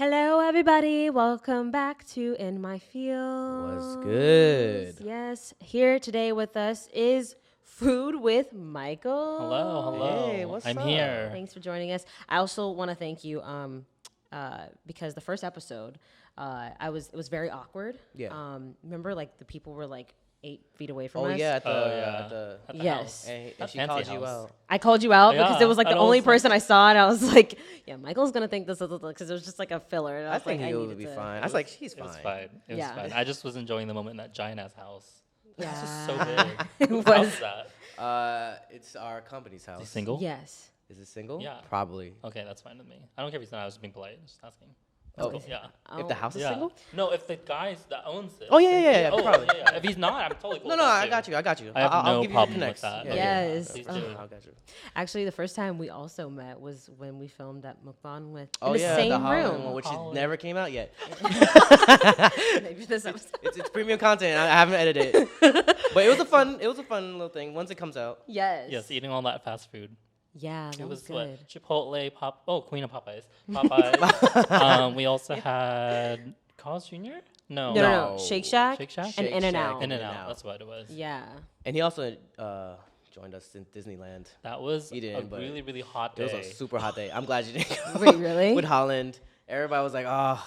Hello, everybody. Welcome back to In My Fields. What's good? Yes, here today with us is Food with Michael. Hello. Hey, what's I'm up? here. Thanks for joining us. I also want to thank you because the first episode, it was very awkward. Yeah. Remember, like the people were like 8 feet away from Oh us. yeah, At the Yes. house. and That she fancy called you house. out. I called you out Yeah, because it was like the and I only was like- person I saw, and I was like, "Yeah, Michael's gonna think this is because it was just like a filler." And I I was like, think I it needed would be to- fine. I was like, she's It was fine. fine. It was Yeah. fine. I just was enjoying the moment in that giant ass house. Yeah, It's just so big. It Whose was. house is that? It's our company's Is he house. single? Yes. Is it single? Yeah. Probably. Okay, that's fine with me. I don't care if he's not. I was just being polite. Just asking. Oh. That's cool. Yeah. If the house is Yeah. single? No, if the guy that owns it. Oh, yeah, Oh, probably. yeah. If he's not, I'm totally cool. No, with that I too. got you. I have I'll no give you problem the with connects. that. Yes. Please Oh. do. I got you. Actually, the first time we also met was when we filmed at Mukbang with Oh in the yeah, same the Holland room. one, which Holland. never came out yet. Maybe this episode. It's premium content. I haven't edited it, but it was a fun little thing. Once it comes out. Yes. Yes, eating all that fast food. Yeah, that It was was good. what? Chipotle, Queen of Popeyes. Popeyes. We also had Carl's Jr.? No, No. Shake Shack, Shake Shack? and Shake In and Shack. Out. In and In-N-Out. Out. That's what it was. Yeah. And he also joined us in Disneyland. That was He didn't, a but really, really hot It day. was a super hot day. I'm glad you didn't go. Wait, really? With Holland, everybody was like, "Oh,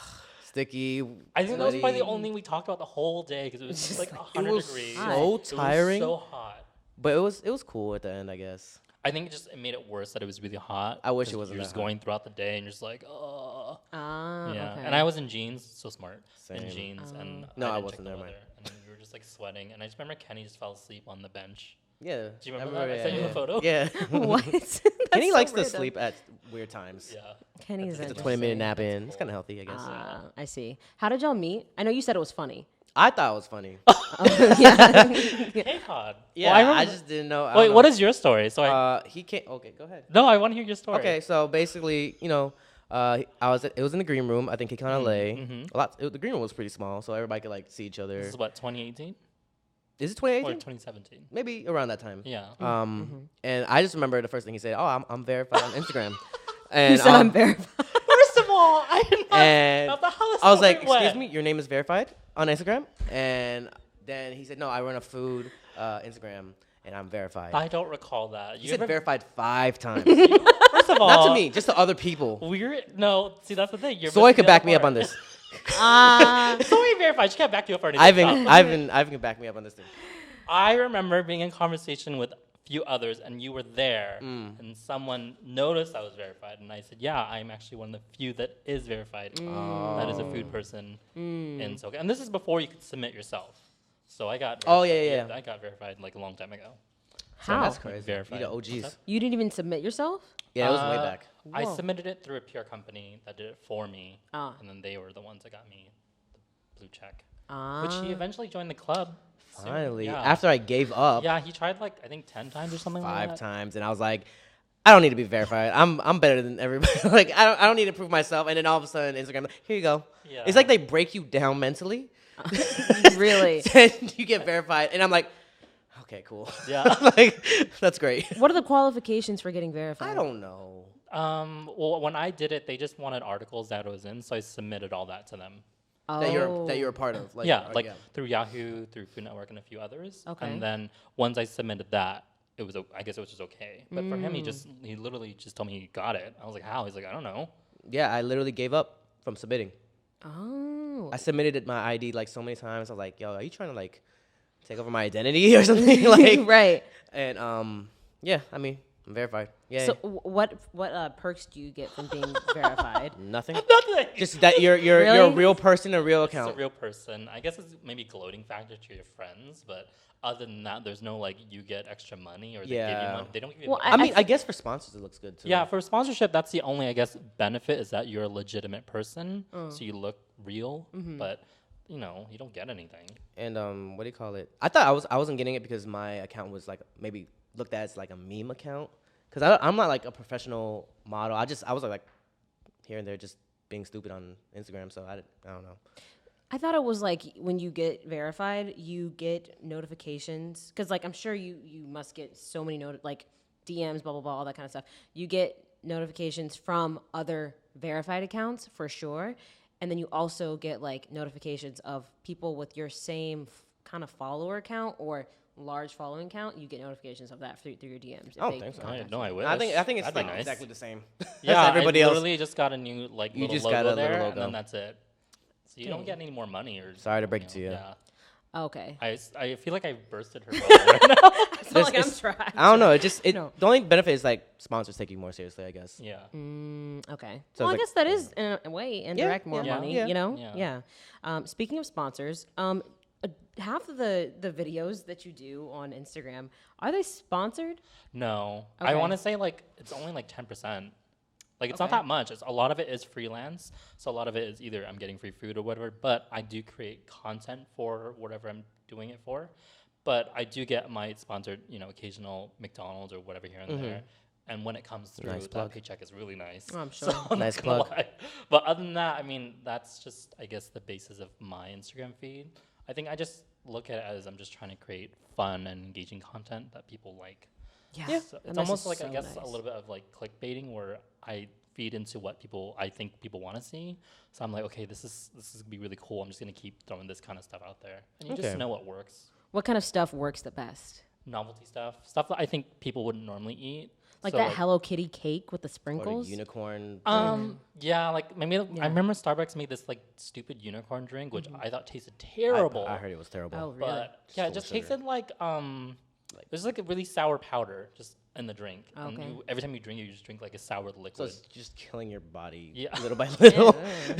sticky." I think that was probably the sweaty." only thing we talked about the whole day because it was just like It 100 was degrees. hot. so It was tiring, so hot. but it was cool at the end, I guess. I think it made it worse that it was really hot. I wish it 'cause wasn't You're that just hot. going throughout the day and you're just like, oh. Ah, Yeah. okay. And I was in jeans, so smart. In Same. jeans. And No, I didn't check wasn't, the never mind. weather, And we were just like sweating. And I just remember Kenny just fell asleep on the bench. Yeah. Do you remember that? I sent you yeah. the photo. Yeah. What? That's Kenny so likes to weird, though. sleep at weird times. Yeah. Kenny's It's a interesting. 20-minute nap in. It's kind of healthy, I guess. I see. How did y'all meet? I know you said it was funny. I thought it was funny. Yeah. Hey, Todd. Yeah, Well, I I remember- just didn't know. I Wait, don't what know. is your story? So He can't. Okay, go ahead. no, I want to hear your story. Okay, so basically, it was in the green room. I think he kind of lay. The green room was pretty small, so everybody could like see each other. This is what, 2018 Is it or 2018? 2017? Maybe around that time. Yeah. And I just remember the first thing he said, "Oh, I'm verified on Instagram." And You said I'm verified. First of all, I did not. and Not the house I was like, story "Excuse went. me, your name is verified on Instagram?" And then he said, "No, I run a food Instagram, and I'm verified." I don't recall that. He said verified 5 times. First of all, Not to me, just to other people. No, see that's the thing. You're Soy missing could the back other me up part. on this. Soy verified. She can't back you up for anything. Ivan can back me up on this thing. I remember being in conversation with a few others, and you were there, Mm. and someone noticed I was verified, and I said, "Yeah, I'm actually one of the few that is verified. That is a food person in SoCal." And this is before you could submit yourself. So I got. Oh, verified. yeah. I got verified like a long time ago. How? That's crazy. Verified. You the OGs. You didn't even submit yourself? Yeah, it was way back. I Whoa. submitted it through a PR company that did it for me, Ah. and then they were the ones that got me the blue check. Ah. Which he eventually joined the club. soon. Finally, Yeah. after I gave up Yeah, he tried like I think 10 times or something like 5 that. times, and I was like, I don't need to be verified. I'm better than everybody. Like I don't need to prove myself. And then all of a sudden, Instagram, here you go. Yeah. It's like they break you down mentally. Really? Then you get verified, and I'm like, okay, cool. Yeah. Like that's great. What are the qualifications for getting verified? I don't know. Well, when I did it, they just wanted articles that it was in, so I submitted all that to them. Oh. That you're a part of. Like, Yeah, like through Yahoo, through Food Network, and a few others. Okay. And then once I submitted that, I guess it was just okay. But for him, he literally just told me he got it. I was like, how? He's like, I don't know. Yeah, I literally gave up from submitting. Oh. I submitted my ID like so many times. I was like, yo, are you trying to like take over my identity or something? Like, Right. And yeah, I mean, I'm verified. Yeah. So what perks do you get from being verified? Nothing. Nothing. Just that you're a Really? real person, a real It's a account. real person. I guess it's maybe gloating factor to your friends, but other than that, there's no like you get extra money or they give you Yeah. money. They don't give you Well, money. I mean, I guess for sponsors it looks good too. Yeah, for sponsorship, that's the only, I guess, benefit is that you're a legitimate person, so you look real, but, you know, you don't get anything. And what do you call it? I thought I wasn't getting it because my account was like maybe looked at as like a meme account. Because I'm not like a professional model. I was like here and there just being stupid on Instagram. So I don't know. I thought it was like when you get verified, you get notifications because like I'm sure you must get so many like DMs, blah blah blah, all that kind of stuff. You get notifications from other verified accounts for sure. And then you also get like notifications of people with your same kind of follower count or large following count. You get notifications of that through your DMs. I don't think so. I wish. I think it's That'd be like nice. exactly the same. Yeah, as everybody I else. literally just got a new like You little just logo got a there, little and then logo. that's it. So you don't get any more money or. Sorry to break it to you. Yeah. Okay. I feel like I've bursted her bubble right now. I feel like I'm It's- trying. I don't know. It just No. the only benefit is like sponsors take you more seriously, I guess. Yeah. Okay. So Well, I it's guess that is in a way indirect more yeah. money. Yeah. You know. Yeah. Speaking of sponsors, half of the videos that you do on Instagram, are they sponsored? No, Okay. I want to say like it's only like 10%. Like it's not Okay. that much. It's a lot of it is freelance, so a lot of it is either I'm getting free food or whatever. But I do create content for whatever I'm doing it for. But I do get my sponsored, occasional McDonald's or whatever here and there. And when it comes through, Nice that plug. paycheck is really nice. Oh, I'm sure. So I'm Nice not gonna plug. lie. But other than that, I mean, that's just I guess the basis of my Instagram feed. I think I just look at it as I'm just trying to create fun and engaging content that people like. Yeah. So That it's mess almost is like I so guess a nice. little bit of like clickbaiting where I feed into what I think people want to see. So I'm like, okay, this is gonna be really cool. I'm just gonna keep throwing this kind of stuff out there, and you Okay. just know what works. What kind of stuff works the best? Novelty stuff that I think people wouldn't normally eat. Like So, that Hello Kitty cake with the Or the sprinkles? unicorn. Yeah, like maybe I remember Starbucks made this like stupid unicorn drink, which I thought tasted terrible. I heard it was terrible. Oh, really? But yeah, Full it of just sugar. tasted like there's like a really sour powder just in the drink. And Okay. every time you drink it, you just drink like a sour So liquid. it's just killing your body Yeah. little by little.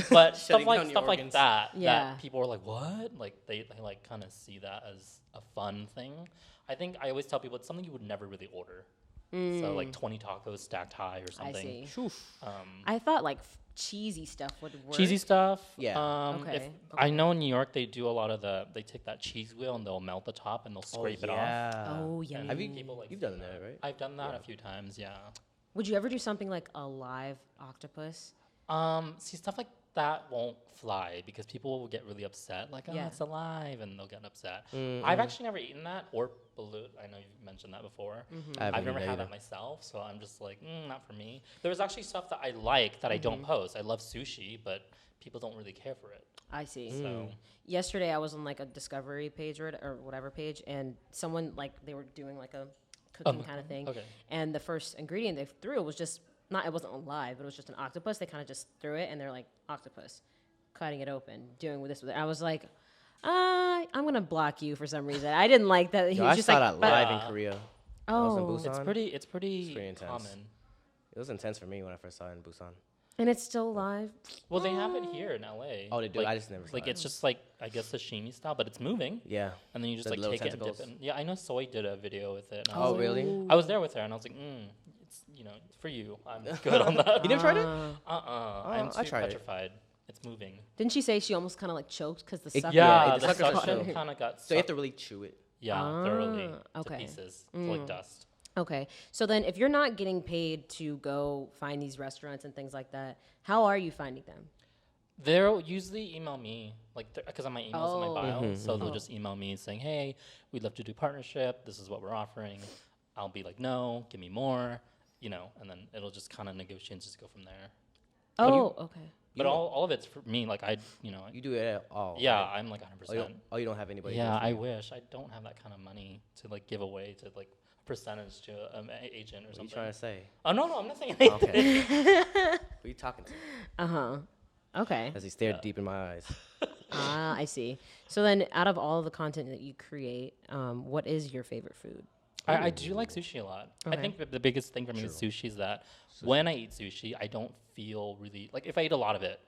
But stuff Shutting like down your like organs. that, Yeah. that people are like, what? Like they like kind of see that as a fun thing. I think I always tell people it's something you would never really order. So like 20 tacos stacked high or I something. see. Um, I thought like cheesy stuff would work. cheesy stuff. Yeah. Okay, I know in New York they do a lot of they take that cheese wheel and they'll melt the top and they'll scrape it off. Oh, yeah. And Have you? people like You've do done that, right? I've done that a few times, yeah. Would you ever do something like a live octopus? See, stuff like that won't fly because people will get really upset, like, oh, Yeah. it's alive, and they'll get upset. I've actually never eaten that or balut. I know you've mentioned that before. I've never had that myself, so I'm just like, not for me. There was actually stuff that I like that I don't post. I love sushi, but people don't really care for it. I see. So Yesterday I was on like a discovery page or whatever page, and someone like they were doing like a cooking kind of thing. okay. And the first ingredient they threw was just it wasn't live, but it was just an octopus. They kind of just threw it, and they're like octopus, cutting it open, doing with this with it. I was like, I'm gonna block you for some reason. I didn't like that. He Yo, was I just saw like, that live in Korea. I was in oh, Busan. it's pretty pretty intense. common. It was intense for me when I first saw it in Busan. and it's still live. Well, they have it here in LA. Oh, they do? Like, I just never saw like it. it's just like I guess sashimi style, but it's moving. Yeah. And then you just The like little take tentacles. it and dip it. Yeah, I know Soy did a video with it. And Oh, really? I was there with her, and I was like, it's for you. I'm good on that. You never tried it? I'm I too tried it. petrified. It's moving. Didn't she say she almost kind of like choked because the It- sucker? yeah, the the sucker suction show. kind of got So you have sucked. to really chew it. Thoroughly okay. to pieces, to like dust. Okay. So then if you're not getting paid to go find these restaurants and things like that, how are you finding them? They'll usually email me, like, because my email's in my bio. Mm-hmm, So they'll just email me saying, hey, we'd love to do partnership. This is what we're offering. I'll be like, no, give me more, and then it'll just kind of negotiate and just go from there. Oh, okay. But all of it's for me. Like, You do it all. yeah, right? I'm like 100%. You don't have anybody. Yeah, do it for I you? wish. I don't have that kind of money to, like, give away to, like, a percentage to an agent or What are you something. trying to say? Oh, no, I'm not saying anything. Okay. Who are you talking to? Okay. As he stared deep in my eyes. I see. So then out of all the content that you create, what is your favorite food? I do like sushi a lot. I think the biggest thing for me with sushi is that when I eat sushi, I don't feel really like if I eat a lot of it,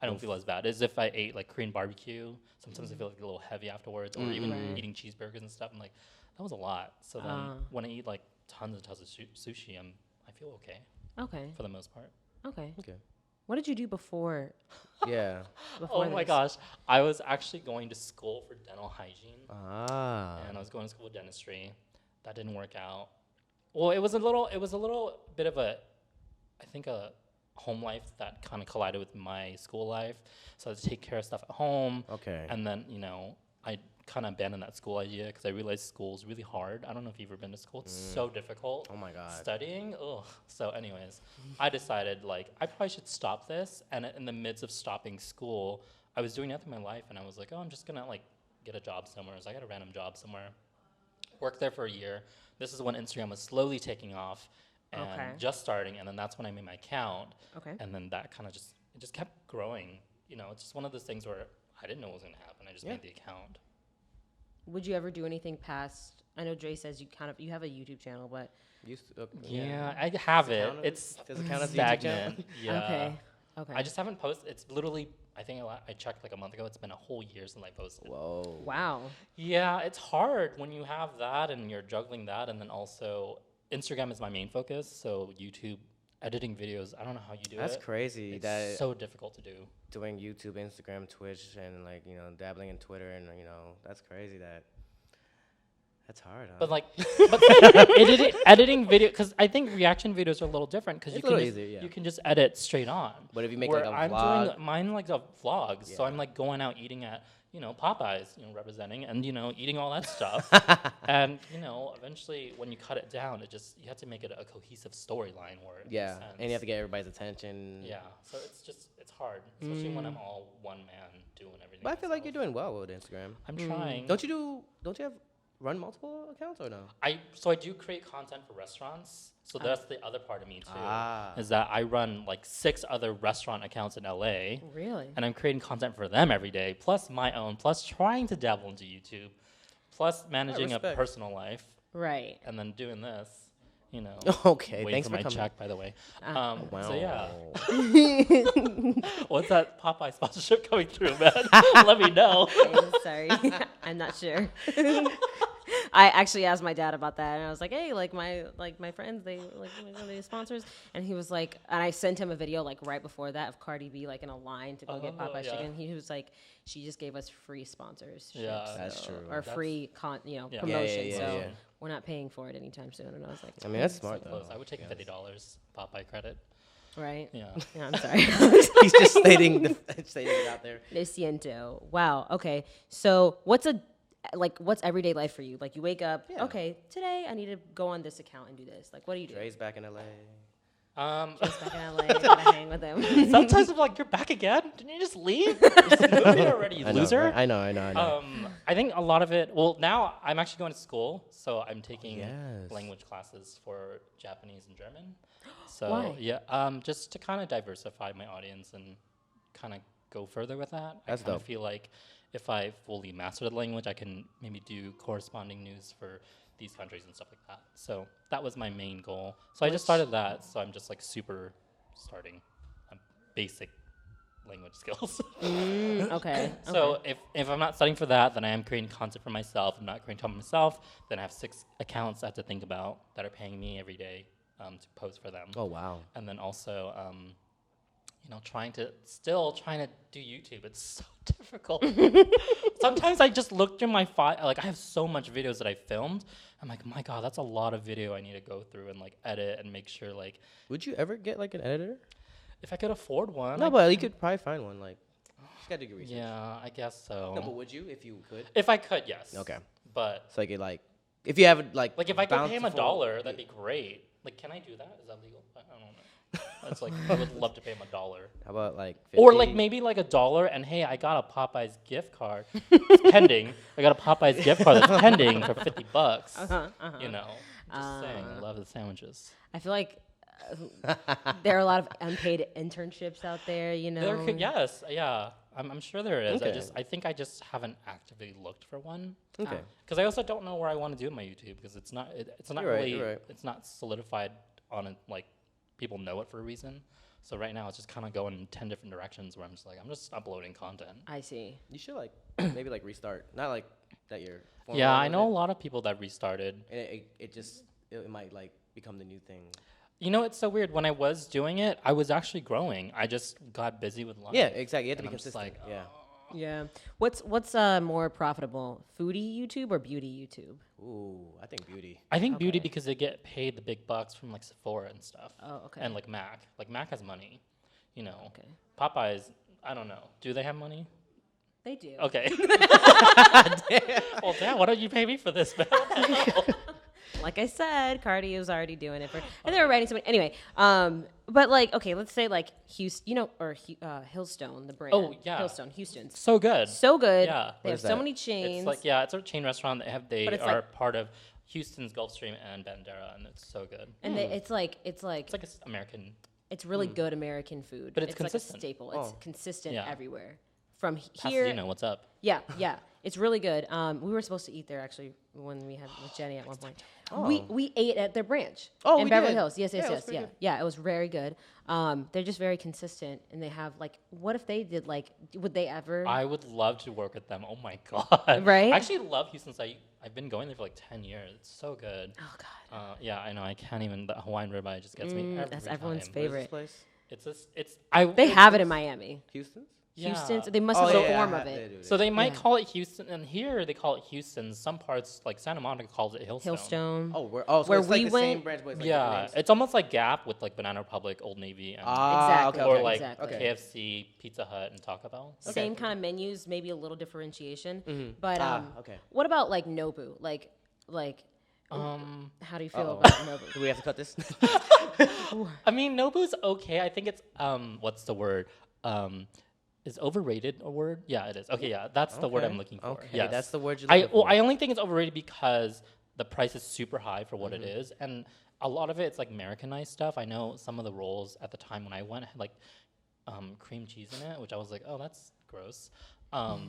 I don't feel as bad as if I ate like Korean barbecue. Sometimes I feel like a little heavy afterwards, or even eating cheeseburgers and stuff. I'm like, that was a lot. So then when I eat like tons and tons of sushi, I feel okay Okay. for the most part. Okay. Okay. What did you do before? Yeah. Before Oh my this? gosh, I was actually going to school for dental hygiene, Ah. and I was going to school for dentistry. That didn't work out. Well, it was a little bit of a home life that kind of collided with my school life. So I had to take care of stuff at home. Okay. And then, I kind of abandoned that school idea because I realized school's really hard. I don't know if you've ever been to school. It's so difficult. Oh my God. Studying, ugh. So anyways, I decided like I probably should stop this. And in the midst of stopping school, I was doing nothing in my life, and I was like, oh, I'm just gonna like get a job somewhere. So I got a random job somewhere. Worked there for a year. This is when Instagram was slowly taking off and just starting, and then that's when I made my account. Okay. And then that kind of just kept growing. You know, it's just one of those things where I didn't know what was gonna happen. I just made the account. Would you ever do anything past? I know Dre says you have a YouTube channel, but Yeah, I have it. It's Does it count as a YouTube stagnant. Yeah. Okay. I just haven't posted. It's literally, I think I checked like a month ago. It's been a whole year since I posted. Whoa. Wow. Yeah, it's hard when you have that and you're juggling that, and then also Instagram is my main focus. So YouTube editing videos, I don't know how you do it. That's crazy. It's That so difficult to do. doing YouTube, Instagram, Twitch, and like dabbling in Twitter, and that's crazy. That's hard. Huh? But like, editing video, because I think reaction videos are a little different because you can just edit straight on. But if you make Where like a I'm vlog, doing mine like a vlogs, so I'm like going out eating at Popeyes, representing, and eating all that stuff, and eventually when you cut it down, you have to make it a cohesive storyline where it makes sense. And you have to get everybody's attention. Yeah, so it's hard, especially when I'm all one man doing everything. But I feel like you're doing well with Instagram. I'm trying. Don't you have run multiple accounts or no? I do create content for restaurants. So that's the other part of me too. Is that I run like 6 other restaurant accounts in LA. Really? And I'm creating content for them every day, plus my own, plus trying to dabble into YouTube, plus managing a personal life. Right. And then doing this, Okay, waiting thanks for for my coming. check, by the way. Wow. So yeah. What's that Popeye sponsorship coming through, man? Let me know. I'm sorry. I'm not sure. I actually asked my dad about that, and I was like, "Hey, like my friends, they are they sponsors?" And he was like, and I sent him a video like right before that of Cardi B like in a line to go get Popeye's chicken. He was like, "She just gave us free sponsors." Yeah, that's true. Or free promotion. Yeah. So we're not paying for it anytime soon. And I was like, I mean, that's smart though. I would take $50 Popeye credit. Right? Yeah. I'm sorry. He's just stating it out there. Lo siento. Wow. Okay. So what's everyday life for you? Like you wake up, okay, today I need to go on this account and do this. Like, what do you do? Dre's back in LA. Dre's back in LA. Gotta hang with him. Sometimes I'm like, you're back again? Didn't you just leave? Just moved it already, you loser. Right? I know. I think a lot of it. Well, now I'm actually going to school, so I'm taking Yes. language classes for Japanese and German. So Why? yeah, just to kind of diversify my audience and kind of go further with that. That's I kind of dope. feel like if I fully master the language, I can maybe do corresponding news for these countries and stuff like that. So that was my main goal. So I just started that. So I'm just like super starting basic language skills. Okay. So if I'm not studying for that, then I am creating content for myself. I'm not creating content for myself, then I have 6 accounts I have to think about that are paying me every day to post for them. Oh wow. And then also, trying to do YouTube. It's so difficult. Sometimes I just look through my file. Like I have so much videos that I filmed. I'm like, my God, that's a lot of video I need to go through and like edit and make sure like. Would you ever get like an editor? If I could afford one. No, but you could probably find one. Like, you gotta do your research. Yeah, I guess so. No, but would you if you could? If I could, yes. Okay. But So like if you have like if I could pay him bountiful- $1, that'd be great. Like, can I do that? Is that legal? I don't know. It's like I would love to pay him $1. How about like 50? Or like maybe like $1, and hey, I got a Popeyes gift card. It's pending. I got a Popeyes gift card that's pending for $50. You know, just saying. I love the sandwiches. I feel like there are a lot of unpaid internships out there. Yes, yeah. I'm sure there is. Okay. I think I just haven't actively looked for one. Okay. Because I also don't know where I want to do my YouTube because it's not You're right, really you're right. it's not solidified on it, like people know it for a reason. So right now it's just kind of going in 10 different directions where I'm just uploading content. I see. You should like maybe like restart. Not like that you're. Yeah, I know a lot of people that restarted. And it might like become the new thing. You know, it's so weird. When I was doing it, I was actually growing. I just got busy with life. Yeah, exactly. You have to And be I'm just consistent. like, Yeah. Yeah. What's more profitable, foodie YouTube or beauty YouTube? Ooh, I think beauty. I think beauty because they get paid the big bucks from like Sephora and stuff. Oh, okay. And like Mac. Like Mac has money, you know. Okay. Popeyes, I don't know. Do they have money? They do. Okay. Well, damn, why don't you pay me for this, man? What the hell? Like I said, Cardi was already doing it for, and they were writing somebody anyway. But like, okay, let's say like Houston, Hillstone, the brand. Oh, yeah. Hillstone, Houston's So good. so good. Yeah. They What have is so that? many chains. It's like, it's a chain restaurant. They But it's are like- part of Houston's Gulfstream and Bandera, and it's so good. and it's like It's like it's American. it's really good American food. But it's like a consistent. staple. It's Oh. consistent Yeah. everywhere. From here, Pasadena, what's up? yeah, it's really good. We were supposed to eat there actually when we had with Jenny at one point. We ate at their branch Oh, in we Beverly did. Hills. Yes, Yeah, it was pretty good. yeah. It was very good. They're just very consistent, and they have like, what if they did like, would they ever? I would love to work with them. Oh my god! Right? I actually love Houston. I've been going there for like 10 years. It's so good. Oh God, Yeah, I know. I can't even. The Hawaiian ribeye just gets me every that's time. everyone's Where's favorite. this place? It's just, it's I. They it's- have it in Miami. Houston? Yeah. Houston, so they must Oh, have a yeah, form I of ha- it. they do, So they might Yeah. call it Houston, and here they call it Houston. Some parts, like Santa Monica, calls it Hillstone. Hillstone. So Where it's like we the same went- branch, but it's like Yeah, different names. it's almost like Gap with like Banana Republic, Old Navy, and Exactly. Okay, or okay. like exactly. KFC, Pizza Hut, and Taco Bell. Same kind of menus, maybe a little differentiation. Mhm. But Okay. what about like Nobu? Like, how do you feel Uh-oh. about Nobu? Do we have to cut this? I mean, Nobu's okay. I think it's what's the word? Is overrated a word? Yeah, it is. Okay, yeah, that's the word I'm looking for. Okay, Yes. that's the word you're I looking for. I only think it's overrated because the price is super high for what it Mm-hmm. is, and a lot of it's like Americanized stuff. I know some of the rolls at the time when I went had like cream cheese in it, which I was like, oh, that's gross.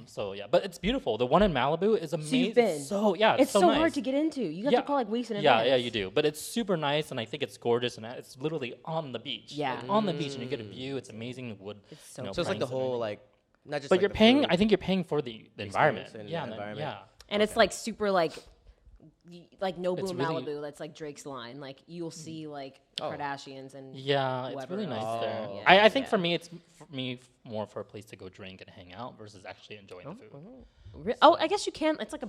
So yeah, but it's beautiful. The one in Malibu is amazing. you've been. So yeah, It's so nice. hard to get into. You have to call like weeks in Yeah, advance. yeah, you do. But it's super nice, and I think it's gorgeous, and it's literally on the beach. Yeah. Like, on the beach, and you get a view. It's amazing. The wood. It's so So it's like the planks and whole everything. like not just. But like you're the paying. food. I think you're paying for the environment. experience and Yeah, the and then- environment. yeah. And it's like super like Nobu It's and really- Malibu. That's like Drake's line. Like you'll see like the Oh. Kardashians and Yeah, it's whoever really nice else. there. Oh, I think yeah. for me, it's more for a place to go drink and hang out versus actually enjoying the food. I guess you can. It's like a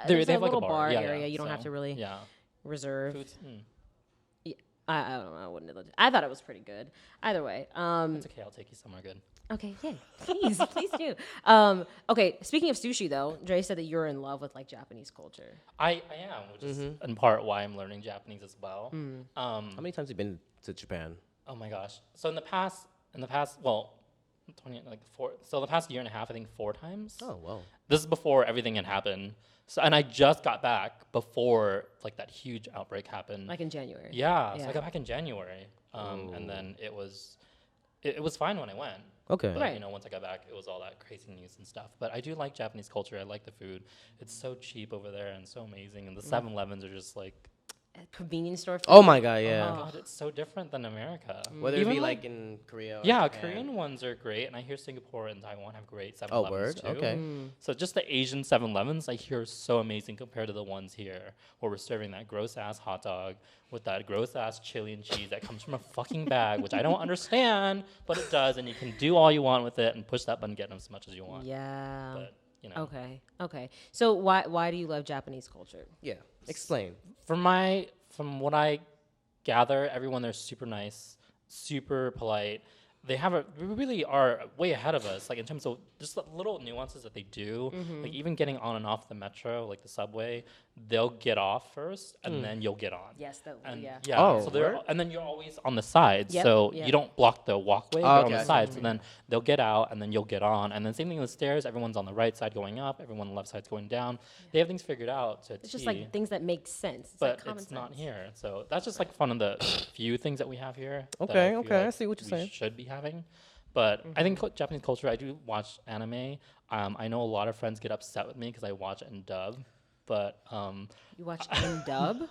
They there's a have like little a bar, yeah, area. yeah. You don't have So, to really Yeah. reserve. Food's, I don't know. I wouldn't. I thought it was pretty good. Either way. it's okay. I'll take you somewhere good. Okay, yay. Please, please do. Okay, speaking of sushi, though, Dre said that you're in love with, like, Japanese culture. I am, which is in part why I'm learning Japanese as well. How many times have you been to Japan? Oh my gosh. So in the past, well, 20, like four. So the past year and a half, I think 4 times. Oh, wow. This is before everything had happened. So and I just got back before like that huge outbreak happened. Like in January. Yeah. So Yeah. I got back in January, and then it was fine when I went. Okay. But, Right. you know, once I got back, it was all that crazy news and stuff. But I do like Japanese culture. I like the food. It's so cheap over there and so amazing. And the 7-Elevens are just like, A convenience store. Oh my God, oh yeah. my God, it's so different than America. Whether it Even be like in Korea. Or yeah, Japan. Korean ones are great. And I hear Singapore and Taiwan have great Oh, 7-Elevens word. too. Okay. So just the Asian 7-Elevens I hear are so amazing compared to the ones here where we're serving that gross ass hot dog with that gross ass chili and cheese that comes from a fucking bag, which I don't understand, but it does, and you can do all you want with it and push that button, get as much as you want. Yeah. But you know, Okay. So why do you love Japanese culture? Yeah. Explain. from what I gather, everyone there's super nice, super polite. They really are way ahead of us, like in terms of just the little nuances that they do. Like even getting on and off the metro, like the subway, they'll get off first, and then you'll get on. Yes. And yeah. Oh, so they're word? and then you're always on the sides, Yep, so yep. you don't block the walkway. Oh, You're on okay, I the see sides, and then they'll get out, and then you'll get on, and then same thing with the stairs. Everyone's on the right side going up, everyone on the left side's going down. They have things figured out to a It's just T, like things that make sense. It's but like common it's not sense. here. So that's just like one of the few things that we have here. that Okay, I feel okay, I like see what you're we saying. Should be having. But I think Japanese culture. I do watch anime. I know a lot of friends get upset with me because I watch it in dub, but You watch in dub?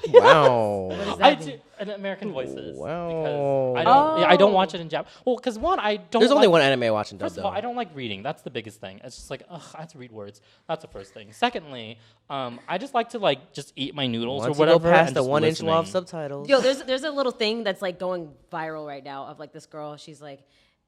Wow. What does I that do mean? in American voices. Wow. Because I don't watch it in Jap. Well, because one, I don't. There's only like- one anime watching dub First of all, though. I don't like reading. That's the biggest thing. It's just like, ugh, I have to read words. That's the first thing. Secondly, I just like to like just eat my noodles Once or whatever. you go past and the just 1-inch wall of listening. subtitles. Yo, there's a little thing that's like going viral right now of like this girl. She's like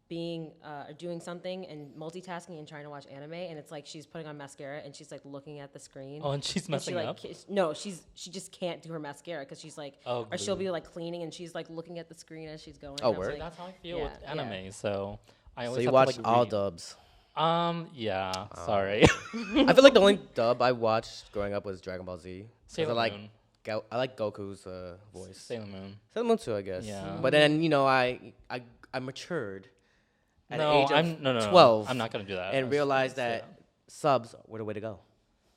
being doing something and multitasking and trying to watch anime, and it's like she's putting on mascara and she's like looking at the screen. Oh, and she's And she, messing like, up. No, she just can't do her mascara because she's like, Oh, or she'll glue. be like cleaning and she's like looking at the screen as she's going. Oh, And I was word? like, That's how I feel yeah, with anime. So I always So you have watch to, like, all read. dubs. Yeah. Sorry. I feel like the only dub I watched growing up was Dragon Ball Z. 'Cause Sailor I like Moon. I like Goku's voice. Sailor Moon. Sailor Moon too, I guess. Yeah. But then I matured at the age of no. 12. I'm not gonna do that. and realized that subs were the way to go.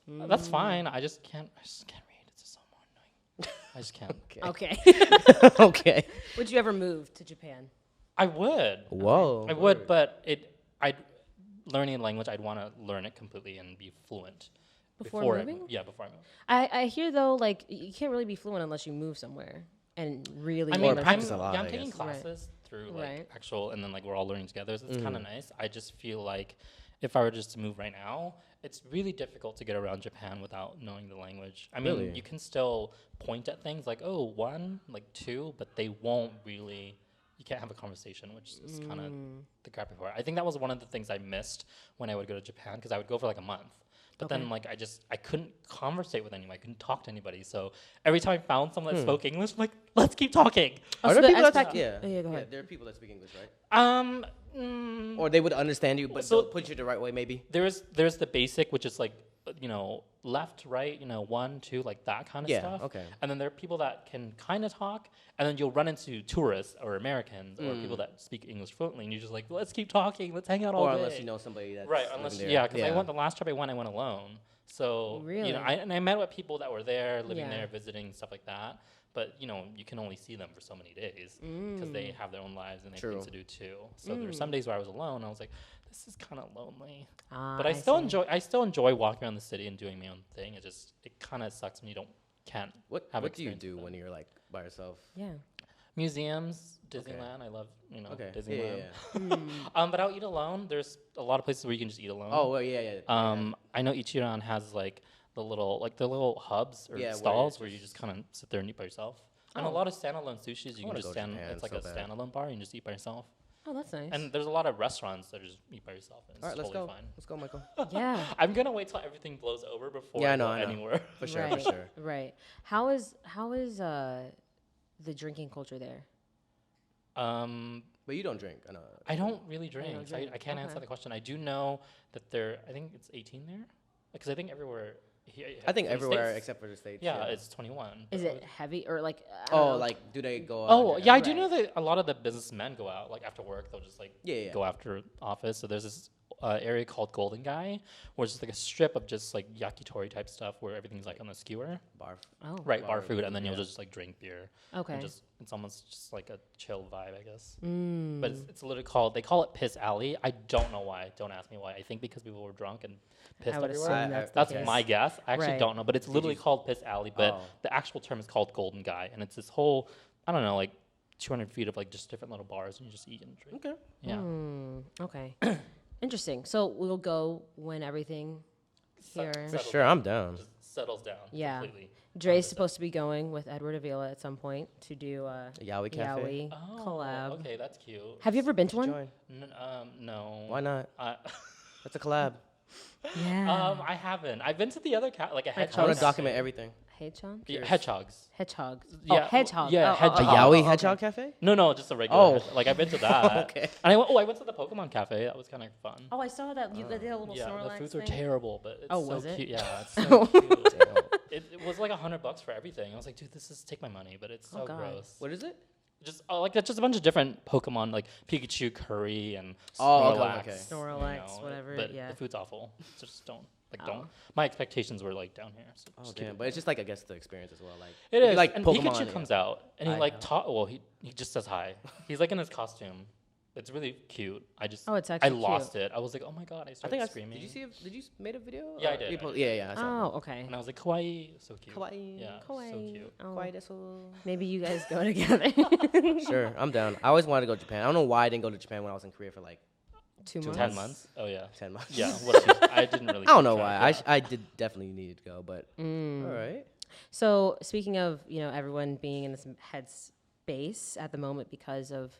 That's fine. I just can't read. It's just so annoying. I just can't. Okay. Okay. Would you ever move to Japan? I would. Whoa. I would, but learning a language, I'd want to learn it completely and be fluent Before I moving? move. Yeah, before I move. I hear though, like you can't really be fluent unless you move somewhere and really. I mean, learn practice a lot, I'm I taking guess. classes through like Right. actual, and then like we're all learning together. So it's kind of nice. I just feel like if I were just to move right now, it's really difficult to get around Japan without knowing the language. I mean, Really? you can still point at things like, oh, one, like two, but they won't really. You can't have a conversation, which is kind of the crappy part. I think that was one of the things I missed when I would go to Japan because I would go for like a month. But then, like, I couldn't conversate with anyone. I couldn't talk to anybody. So every time I found someone that spoke English, I'm like, let's keep talking. Are so there the people that aspect- yeah. Yeah, go ahead. There are people that speak English, right? Or they would understand you, but So- they'll put you the right way, maybe. There's the basic, which is like, left, right, one, two, like that kind of Yeah, stuff. okay. And then there are people that can kind of talk, and then you'll run into tourists or Americans or people that speak English fluently, and you're just like, let's keep talking, let's hang out all Or day. unless you know somebody that's Right, living unless there. because the last trip I went alone. So Really? I met with people that were there, living Yeah. there, visiting, stuff like that. But you can only see them for so many days because they have their own lives and they have True. things to do too. So there were some days where I was alone. I was like, this is kind of lonely. Ah, But I still see. enjoy walking around the city and doing my own thing. It kind of sucks when you can't What have do you experience do with when them. you're like by yourself? Yeah. Museums, Okay. Disneyland. I love Okay. Disneyland. Yeah. But I'll eat alone. There's a lot of places where you can just eat alone. Oh, well, yeah. I know Ichiran has like the little hubs or Yeah, where stalls it's where you just kind of sit there and eat by yourself. And a lot of standalone sushis, you can wanna just go to stand. Japan It's like so a bad. standalone bar. You can just eat by yourself. Oh, that's nice. And there's a lot of restaurants that are just eat by yourself. And it's All right, let's totally go. fine. Let's go, Michael. yeah. I'm gonna wait till everything blows over before Yeah, I I know, go I know. anywhere. For sure, right. for sure. Right. How is the drinking culture there? But you don't drink. I know. I don't really drink. don't So drink. I can't answer Okay. the question. I do know that I think it's 18 there, because I think everywhere. I think in the everywhere States- except for the States. Yeah, it's 21. Is but- it heavy or like? I don't Oh, know. like, do they go out? Oh, and- yeah, I do Right. know that a lot of the businessmen go out, like after work, they'll just like Yeah. go after office. So there's this area called Golden Guy, where it's just like a strip of just like yakitori type stuff where everything's like on the skewer. Barf. Oh. Right, bar Bar food, and then food, you'll yeah. just like drink beer. Okay. And it's almost just like a chill vibe, I guess. But it's literally they call it Piss Alley. I don't know why. Don't ask me why. I think because people were drunk and pissed I would everywhere. assume that's, That's the case. my guess. I actually Right. don't know, but it's literally called Piss Alley. But Oh. the actual term is called Golden Guy, and it's this whole, I don't know, like 200 feet of like just different little bars, and you just eat and drink. Okay. Yeah. Okay. Interesting. So we'll go when everything here. For Settles sure, I'm down. Just settles down. Yeah. Completely. Dre's supposed to be going with Edward Avila at some point to do a Yaoi Cafe. Yaoi Oh, collab. okay, that's cute. Have you ever been to one? Join. No. Why not? Uh, That's a collab. Yeah. I haven't. I've been to the other like a I hedgehog. want to document everything. Hedgehog? Yeah, hedgehogs. Hedgehogs. Yeah, Oh, hedgehog. yeah, Oh, oh, hedgehog. A oh, Yaoi oh, Hedgehog okay. Cafe? No, just a regular. Oh. Like I've been to that. Okay. And I went to the Pokemon Cafe. That was kind of fun. Oh, I saw that. They did a little Yeah, Snorlax the foods thing. are terrible, but it's Oh, so was it? cute. Yeah, it's so cute. It was like $100 for everything. I was like, dude, take my money, but it's so God. gross. What is it? Just like that's just a bunch of different Pokemon, like Pikachu curry and Oh, okay, Snorlax. okay. Snorlax, whatever, But yeah. the food's awful. So just don't Oh. don't. My expectations were like down here. So Oh just keep damn! But it's just like I guess the experience as well. Like It if is. you like and Pokemon. Pikachu yeah. comes out and he I like know. he just says hi. He's like in his costume. It's really cute. Oh, it's I actually lost it. I was like, oh my god! I I started think I screaming. did you see? Did you made a video? Yeah, I Or did, you I post- did. Yeah, yeah. I saw Oh, okay. And I was like, kawaii, so cute. Kawaii. Yeah, so Kawaii. cute. Oh. Kawaii desu. Maybe you guys go together. Sure, I'm down. I always wanted to go to Japan. I don't know why I didn't go to Japan when I was in Korea for like 2 months. 10 months. Oh yeah. 10 months. Yeah. What I didn't really. I don't know keep why. track, I did definitely needed to go, but all right. So speaking of, everyone being in this headspace at the moment because of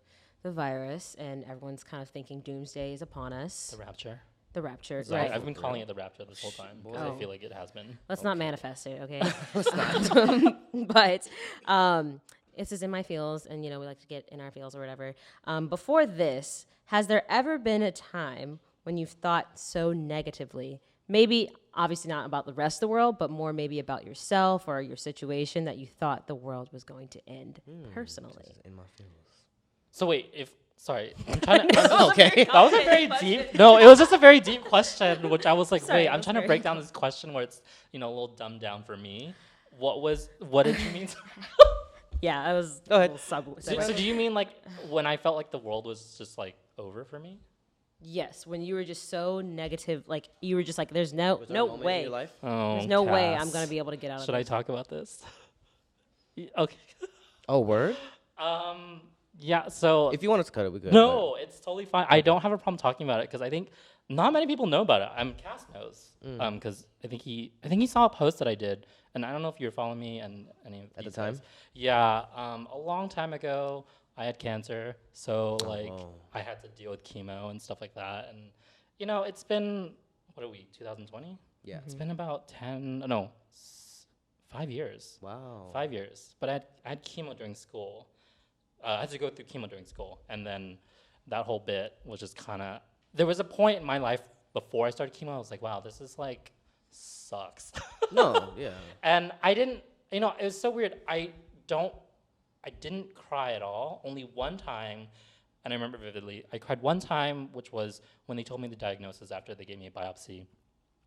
the virus, and everyone's kind of thinking doomsday is upon us. The rapture. The rapture, So right? I've been calling it the rapture this whole time because Oh. I feel like it has been. Let's not manifest it, okay? Let's not. But this is in my feels, and we like to get in our feels or whatever. Before this, has there ever been a time when you've thought so negatively, maybe obviously not about the rest of the world, but more maybe about yourself or your situation, that you thought the world was going to end personally? In my feels. So wait, sorry, I'm trying to. Okay. That was a very deep. No, it was just a very deep question, which I was like, Sorry, wait, it I'm was trying to very break down this question where it's a little dumbed down for me. What did you mean? Yeah, I was Go ahead. So do you mean like when I felt like the world was just like over for me? Yes, when you were just so negative, like you were just like, there's no Was there a moment in way. your life? Oh, There's no way I'm Cass. gonna be able to get out Should of I this. talk about this? Okay. Oh, word? Yeah. So If you want us to cut it, we could. no, it's totally fine. I don't have a problem talking about it because I think not many people know about it. Cass knows because I think he saw a post that I did, and I don't know if you were following me and any of At the these time? guys. Yeah, a long time ago, I had cancer, so whoa. I had to deal with chemo and stuff like that, and it's been 2020? Yeah. It's been about 5 years. Wow. 5 years, but I had chemo during school. I had to go through chemo during school, and then that whole bit was just kind of. There was a point in my life before I started chemo. I was like, "Wow, this is like sucks." No, yeah. And I didn't. It was so weird. I didn't cry at all. Only one time, and I remember vividly. I cried one time, which was when they told me the diagnosis after they gave me a biopsy,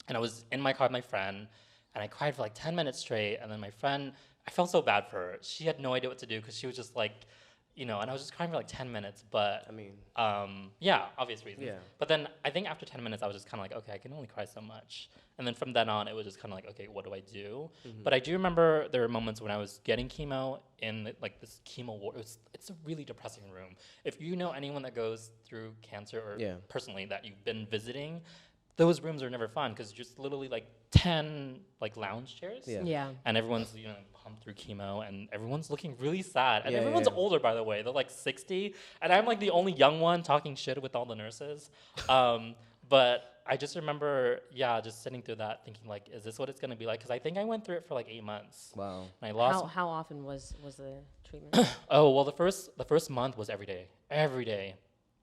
and I was in my car with my friend, and I cried for like 10 minutes straight. And then my friend, I felt so bad for her. She had no idea what to do because she was just like. And I was just crying for like 10 minutes, but I mean, yeah, obvious reasons. Yeah. But then I think after 10 minutes, I was just kind of like, okay, I can only cry so much. And then from then on, it was just kind of like, okay, what do I do? But I do remember there were moments when I was getting chemo in this chemo ward. It's a really depressing room. If you know anyone that goes through cancer or personally that you've been visiting, those rooms are never fun because just literally like 10 like lounge chairs. Yeah. And everyone's pumped through chemo and everyone's looking really sad. And Yeah, everyone's yeah. older, by the way. They're like 60. And I'm like the only young one talking shit with all the nurses. But I just remember, just sitting through that thinking like, is this what it's going to be like? Because I think I went through it for like 8 months. wow. And I lost. How often was the treatment? Oh, well, the first month was every day. Every day.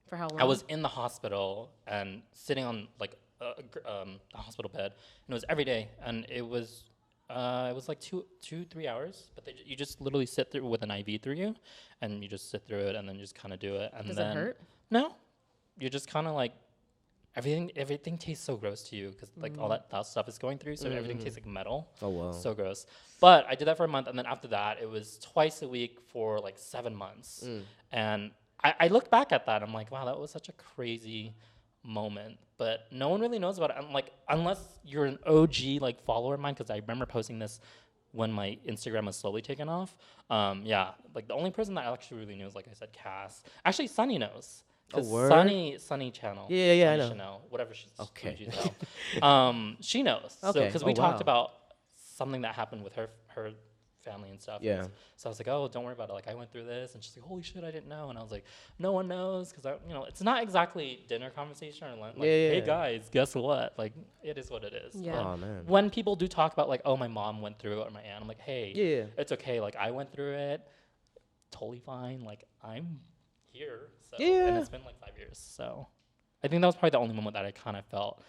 For how long? I was in the hospital and sitting on like a hospital bed, and it was every day, and it was like 3 hours, but you just literally sit through with an IV through you, and you just sit through it, and then you just kind of do it, and Does then it hurt? No, you're just kind of like everything tastes so gross to you because like all that stuff is going through, so everything tastes like metal. Oh, wow. So gross. But I did that for a month, and then after that, it was twice a week for like 7 months, and I look back at that, I'm like, wow, that was such a crazy moment, but no one really knows about it. I'm like, unless you're an OG like follower of mine, because I remember posting this when my Instagram was slowly taken off. Like the only person that I actually really knew is, like I said, Cass. Actually, Sunny knows. Oh, word? Sunny channel. Yeah, I Sunny know. Chanel, whatever she's. Okay. She knows. Okay. Because we Oh, talked wow. about something that happened with her family and stuff. Yeah. So I was like, oh, don't worry about it. Like, I went through this. And she's like, holy shit, I didn't know. And I was like, no one knows. Because, it's not exactly dinner conversation or like, hey, guys, guess what? Like, it is what it is. Yeah. Oh, man. When people do talk about, like, oh, my mom went through it or my aunt, I'm like, hey, Yeah. it's okay. Like, I went through it. Totally fine. Like, I'm here. So, Yeah. And it's been like 5 years. So I think that was probably the only moment that I kind of felt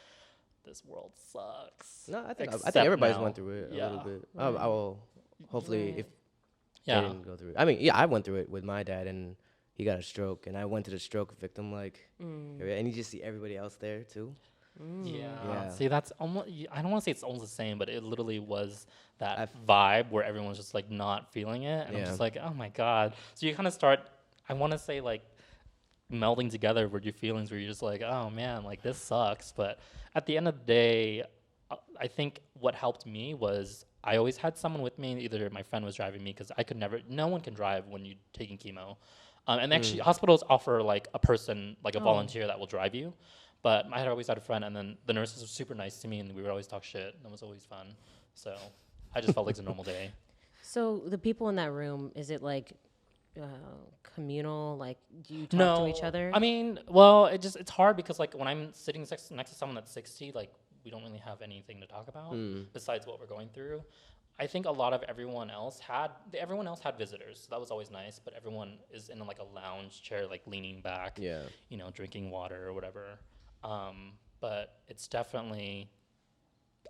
this world sucks. No, I think Except everybody's now. went through it a Yeah. little bit. I will hopefully if Yeah. they didn't go through it. I mean, yeah, I went through it with my dad, and he got a stroke, and I went to the stroke victim area, and you just see everybody else there too. Yeah. See, that's almost. I don't want to say it's almost the same, but it literally was that vibe where everyone's just like not feeling it, and I'm just like, oh my god. So you kind of start. I want to say like melding together with your feelings, where you're just like, oh man, like this sucks. But at the end of the day, I think what helped me was I always had someone with me. Either my friend was driving me because I could never. No one can drive when you're taking chemo. And actually, hospitals offer like a person, like a volunteer that will drive you. But I had always had a friend, and then the nurses were super nice to me, and we would always talk shit, and it was always fun. So I just felt like it's a normal day. So the people in that room, is it like communal? Like, do you talk to each other? I mean, well, it's hard because like when I'm sitting next to someone that's 60, like we don't really have anything to talk about besides what we're going through. I think a lot of everyone else had visitors, so that was always nice. But everyone is in like a lounge chair, like leaning back, drinking water or whatever. but it's definitely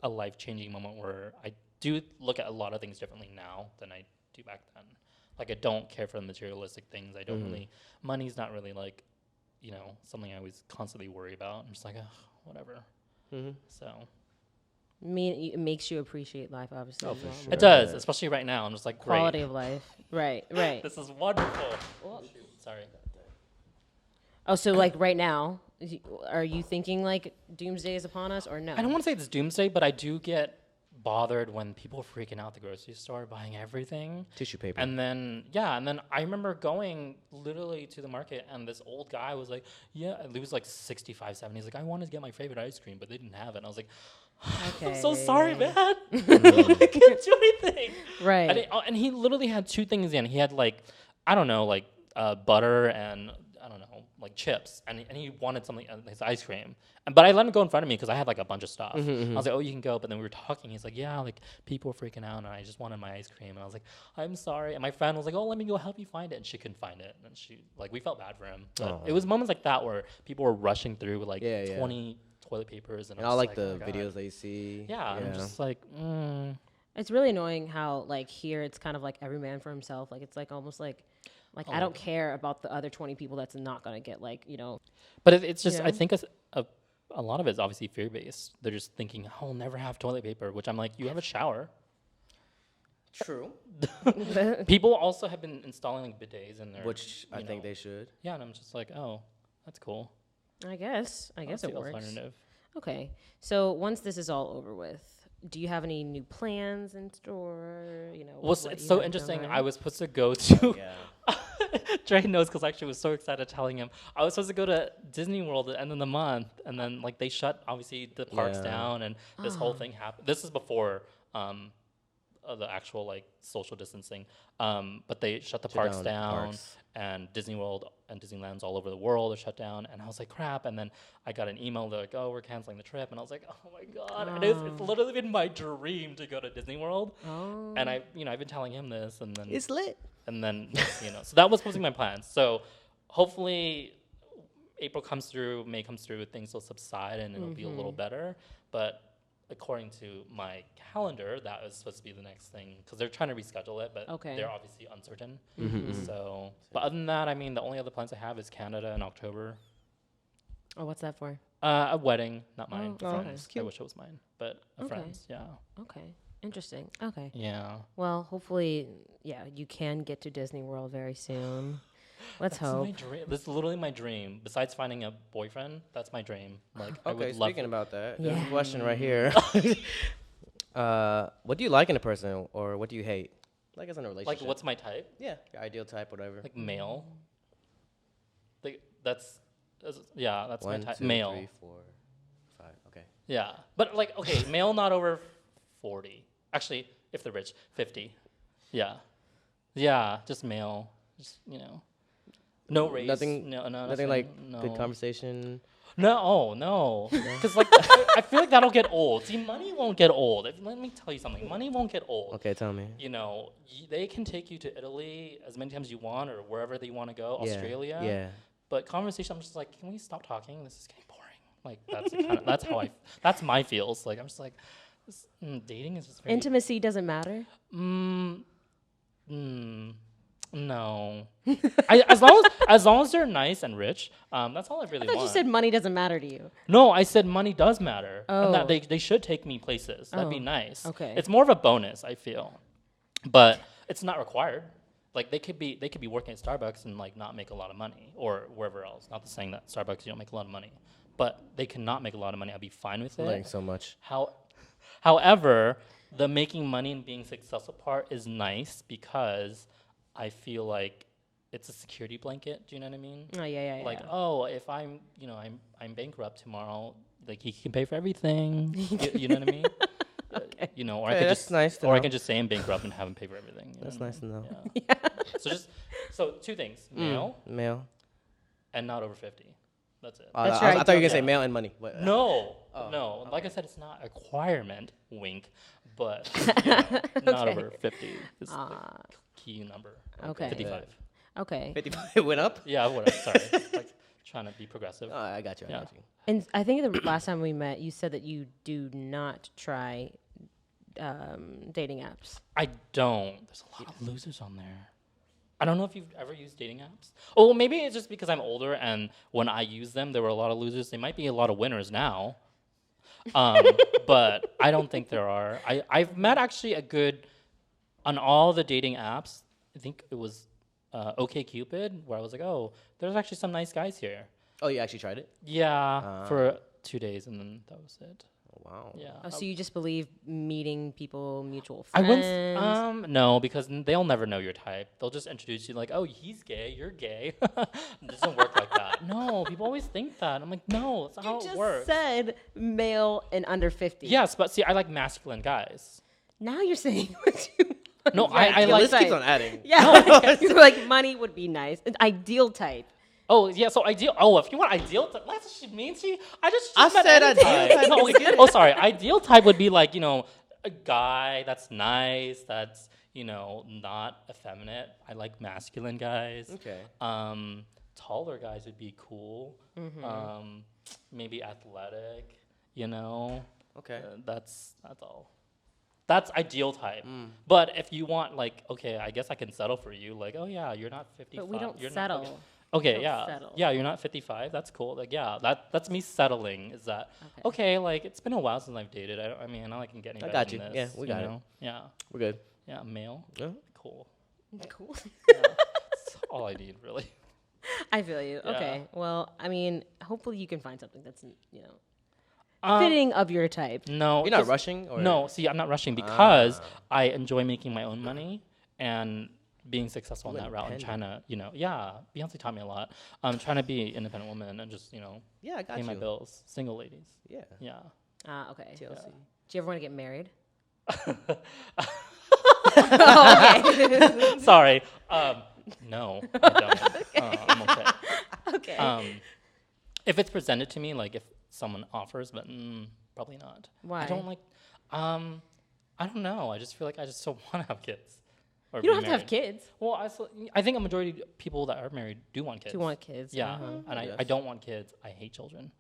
a life-changing moment where I do look at a lot of things differently now than I do back then. Like, I don't care for the materialistic things. I don't really, money's not really like, you know, something I always constantly worry about. I'm just like, whatever. So. It makes you appreciate life, obviously. Oh, for sure. It does, especially right now. I'm just like, great. Quality of life. Right. This is wonderful. Oh, sorry. Oh, so like right now, are you thinking like doomsday is upon us or no? I don't want to say it's doomsday, but I do get bothered when people are freaking out at the grocery store buying everything. Tissue paper. And then I remember going literally to the market, and this old guy was like, it was like 65, 70. He's like, I wanted to get my favorite ice cream, but they didn't have it. And I was like, I'm so sorry, man. I can't do anything. Right. And he literally had two things in. He had like, I don't know, like butter and I don't know, like chips, and he wanted something, his ice cream. But I let him go in front of me because I had like a bunch of stuff. I was like, oh, you can go. But then we were talking. He's like, yeah, like people were freaking out, and I just wanted my ice cream. And I was like, I'm sorry. And my friend was like, oh, let me go help you find it. And she couldn't find it. And we felt bad for him. But it was moments like that where people were rushing through with like 20 toilet papers. And all like the videos that you see. Yeah. And I'm just like, It's really annoying how like here it's kind of like every man for himself. Like it's like almost like I don't care about the other 20 people that's not gonna get like, you know. But it's just, I think a lot of it is obviously fear-based. They're just thinking, oh, I'll never have toilet paper, which I'm like, you have a shower. True. People also have been installing like bidets in there. Which I think they should. Yeah, and I'm just like, oh, that's cool. I guess it works. Alternative. Okay. So once this is all over with, do you have any new plans in store? You know, Well, it's so interesting. I was supposed to go to. Dre knows because actually I was so excited telling him I was supposed to go to Disney World at the end of the month, and then like they shut obviously the parks down, and this whole thing happened. This is before the actual like social distancing, but they shut the parks down. And Disney World and Disneyland's all over the world are shut down. And I was like, crap. And then I got an email. They're like, oh, we're canceling the trip. And I was like, oh, my God. And it's literally been my dream to go to Disney World. And I've been telling him this. And then it's lit. And then, so that was supposed to be my plan. So hopefully April comes through, May comes through, things will subside and it'll be a little better. But according to my calendar, that was supposed to be the next thing because they're trying to reschedule it, but they're obviously uncertain. So, but other than that, I mean, the only other plans I have is Canada in October. Oh, what's that for? A wedding, not mine. Friends. Okay. I wish it was mine, but a friend's. Yeah. Okay. Interesting. Okay. Yeah. Well, hopefully, you can get to Disney World very soon. Let's hope. My dream. This is literally my dream. Besides finding a boyfriend, that's my dream. Like, okay, speaking about that, there's a Yeah. question right here. What do you like in a person, or what do you hate? Like as in a relationship. Like, what's my type? Yeah, your ideal type, whatever. Like male. Like that's that's One, my type. two, Male. 3, 4, 5. Okay. Yeah, but like male not over 40. Actually, if they're rich, 50. Yeah, just male. Just no race. Nothing. No, nothing like good conversation. No. Because like I feel like that'll get old. See, money won't get old. Let me tell you something. Money won't get old. Okay, tell me. They can take you to Italy as many times as you want, or wherever they want to go. Australia. Yeah. But conversation, I'm just like, can we stop talking? This is getting boring. Like that's my feels. Like I'm just like, dating is just very Intimacy doesn't matter. No. as long as they're nice and rich, that's all I really I thought want. you said money doesn't matter to you. No, I said money does matter. And that Oh. they should take me places. That'd be nice. Okay. It's more of a bonus, I feel. But it's not required. Like they could be working at Starbucks and like not make a lot of money, or wherever else. Not saying that Starbucks you don't make a lot of money, but they cannot make a lot of money. I'd be fine with it. Learning so much. However, the making money and being successful part is nice because I feel like it's a security blanket. Do you know what I mean? Oh yeah. Like, oh, if I'm bankrupt tomorrow, like he can pay for everything. you know what I mean? Okay. Or I Hey, could that's just nice to or I know. can just say I'm bankrupt and have him pay for everything. That's nice to know. Yeah. So two things: male Male. and not over 50. That's it. That's I right. thought you were gonna say Yeah. male and money. What? No, Oh, no. Like I said, it's not a requirement. Wink, but not over 50 is the key number. Okay. 55. Okay. 55 went up. Yeah, whatever. Sorry. Like trying to be progressive. Oh, I got you. I got you. And I think the last time we met, you said that you do not try dating apps. I don't. There's a lot of losers on there. I don't know if you've ever used dating apps. Oh, maybe it's just because I'm older and when I used them, there were a lot of losers. There might be a lot of winners now. But I don't think there are. I've met actually on all the dating apps, I think it was OkCupid, where I was like, oh, there's actually some nice guys here. Oh, you actually tried it? Yeah, for 2 days, and then that was it. Oh, wow. Yeah. Oh, so you just believe meeting people, mutual I friends? wouldn't. No, because they'll never know your type. They'll just introduce you like, oh, he's gay, you're gay. It doesn't work like that. No, people always think that. I'm like, no, that's not how it works. You just said male and under 50. Yes, but see, I like masculine guys. Now you're saying what you No, want. I The like. list keeps on adding. Yeah. You're like, money would be nice. An ideal type. Oh yeah, so ideal. Oh, if you want ideal, that's what she means. I I said any ideal type. type. No, We get it. oh, sorry. Ideal type would be like a guy that's nice, that's not effeminate. I like masculine guys. Okay. Taller guys would be cool. Maybe athletic. Okay. That's all. That's ideal type. But if you want okay, I guess I can settle for you. Like, oh yeah, you're not 55. But we don't you're settle. Not, okay, don't yeah. settle. Yeah, you're not 55. That's cool. Like, yeah, that's me settling. Is that okay? Like, it's been a while since I've dated. I mean, I know I can get any better got than you. this, Yeah, we got it. Yeah. We're good. Yeah, male. Yeah. Cool. Cool. Yeah. That's all I need, really. I feel you. Yeah. Okay. Well, I mean, hopefully you can find something that's, fitting of your type. No. You're not 'cause- rushing? Or? No, see, I'm not rushing because I enjoy making my own money and being successful in that route and trying to, Beyonce taught me a lot. I'm trying to be an independent woman and just, Yeah, I got pay you. my bills. Single ladies. Yeah. Yeah. Okay. TLC. Do you ever want to get married? Sorry. No, I don't. I'm okay. Okay. If it's presented to me, like if someone offers, but probably not. Why? I don't like. I don't know. I just feel like I just don't want to have kids. Or You don't be have to have married. kids. Well, I think a majority of people that are married do want kids. Do you want kids? Yeah, and Yes. I don't want kids. I hate children.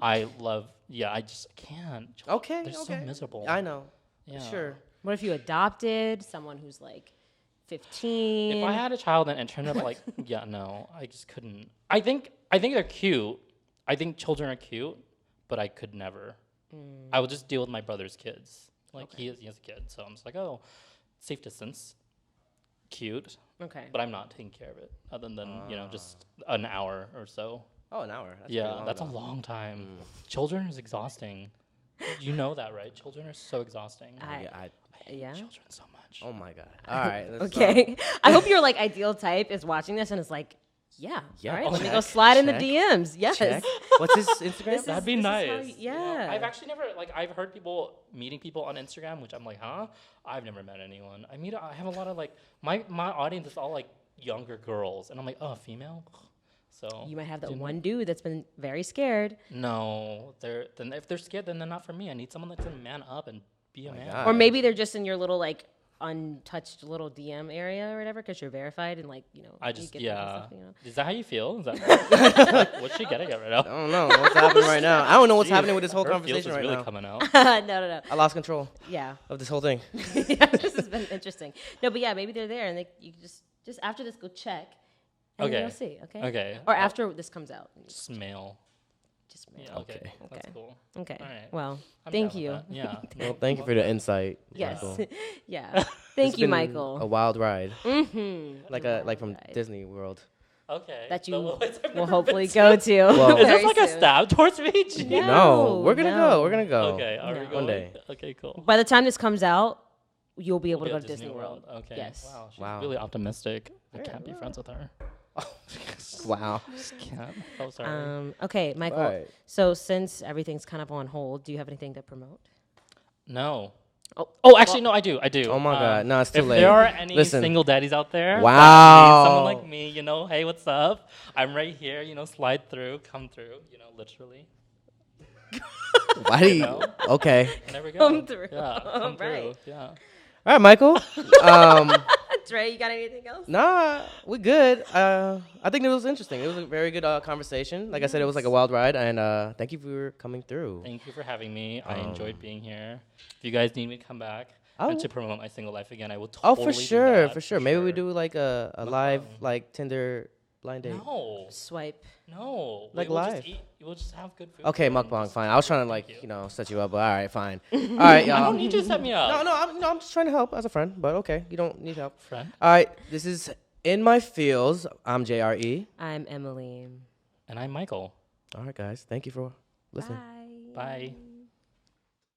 I love. Yeah, I just can't. Okay. They're so miserable. I know. Yeah. Sure. What if you adopted someone who's like 15? If I had a child and it turned out like, no, I just couldn't. I think they're cute. I think children are cute, but I could never. I would just deal with my brother's kids. Like he has a kid, so I'm just like, oh, safe distance, cute. Okay. But I'm not taking care of it, other than just an hour or so. Oh, an hour. That's pretty Yeah, long, that's a though. long time. Children is exhausting. You know that, right? Children are so exhausting. Yeah. Children so much. Oh my god. All right. Let's Okay. I hope your ideal type is watching this and is like, yeah. Yeah, All right. Let me check, go slide in the check, DMs. Yes. Check. What's his Instagram? This That'd be this is how nice. yeah. I've actually never I've heard people meeting people on Instagram, which I'm like, huh? I've never met anyone. I have a lot of my audience is all younger girls, and I'm like, oh, female. So You might have that one dude that's been very scared. No, if they're scared, then they're not for me. I need someone that's gonna man up and be a man. God. Or maybe they're just in your little untouched little DM area or whatever because you're verified and I you just get that stuff, Is that how you feel? Is that what's she getting at right now? I don't know what's happening right now. I don't know what's happening with this whole Her conversation feels is right really now. coming out. No. I lost control Yeah. of this whole thing. Yeah, this has been interesting. No, but yeah, maybe they're there and you just after this go check and Okay. you'll see, okay? Okay. Or after this comes out. Just male. Just Yeah. mail. Okay. Okay. That's cool. Okay. All right. Well, I'm thank down you. with that. Yeah. Well, thank you for the insight. Yes. Michael. Yeah. Thank It's you, been Michael. A wild ride, Mm-hmm. like from Disney World. Okay. That you So I've never will been hopefully to. go to. Well- Is very this like a soon. stab towards me? Jeez. Yeah. No, we're gonna no. go. We're gonna go. Okay. Are we No. going? One day. Okay. Cool. By the time this comes out, you'll be able We'll to be go at to Disney World. Okay. Yes. Wow. She's Wow. really optimistic. I Yeah, can't be friends with her. Wow. Just can't. Oh, sorry. Okay, Michael. All right. So since everything's kind of on hold, do you have anything to promote? No. Oh. Oh, actually, no, I do. I do. Oh my God. No, it's too if late. there are any Listen. single daddies out there, Wow. that need someone like me, hey, what's up? I'm right here. Slide through, come through. Literally. Why do you? No. Okay. And there we go. Come through. Yeah. Come Right. through. Yeah. All right, Michael. Trey, you got anything else? Nah, we good. I think it was interesting. It was a very good conversation. Like I said, it was like a wild ride, and thank you for coming through. Thank you for having me. I enjoyed being here. If you guys need me to come back Oh. and to promote my single life again, I will Oh, totally for do sure, that, for sure. Maybe we do like a live Mukbang. like Tinder blind date. No, Swipe. no. Like we'll live. Just eat. We'll just have good food. Okay, and mukbang, just- fine. I was trying to Thank like you. set you up, but all right, fine. All right, I y'all. don't need you to set me up. No, I'm just trying to help as a friend, but okay, you don't need help. Friend. All right, this is In My Feels. I'm JRE. I'm Emily. And I'm Michael. All right, guys, thank you for listening. Bye. Bye.